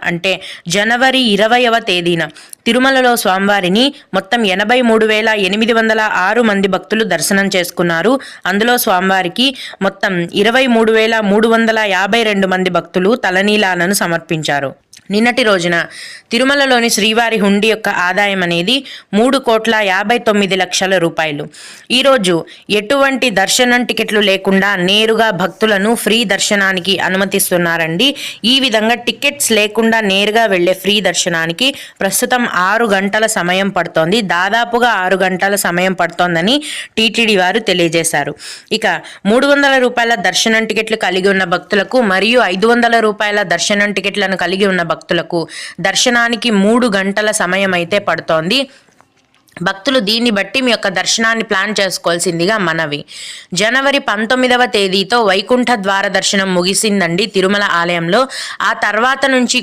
అంటే జనవరి 20వ తేదీన తిరుమలలో స్వామివారిని మొత్తం 83,806 మంది భక్తులు దర్శనం చేసుకున్నారు. అందులో స్వామివారికి మొత్తం 23,352 మంది భక్తులు తలనీలాలను సమర్పించారు. నిన్నటి రోజున తిరుమలలోని శ్రీవారి హుండీ యొక్క ఆదాయం అనేది 3,59,00,000 రూపాయలు. ఈరోజు ఎటువంటి దర్శనం టికెట్లు లేకుండా నేరుగా భక్తులను ఫ్రీ దర్శనానికి అనుమతిస్తున్నారండి. ఈ విధంగా టికెట్స్ లేకుండా నేరుగా వెళ్లే ఫ్రీ దర్శనానికి ప్రస్తుతం 6 గంటల సమయం పడుతోంది. దాదాపుగా 6 గంటల సమయం పడుతోందని టీటీడీ వారు తెలియజేశారు. ఇక 300 రూపాయల దర్శనం టికెట్లు కలిగి ఉన్న భక్తులకు మరియు 500 రూపాయల దర్శనం టికెట్లను కలిగి ఉన్న భక్తులకు దర్శనానికి 3 గంటల సమయం అయితే పడుతోంది. భక్తులు దీన్ని బట్టి మీ యొక్క దర్శనాన్ని ప్లాన్ చేసుకోవాల్సిందిగా మనవి. జనవరి 19వ తేదీతో వైకుంఠ ద్వార దర్శనం ముగిసిందండి తిరుమల ఆలయంలో. ఆ తర్వాత నుంచి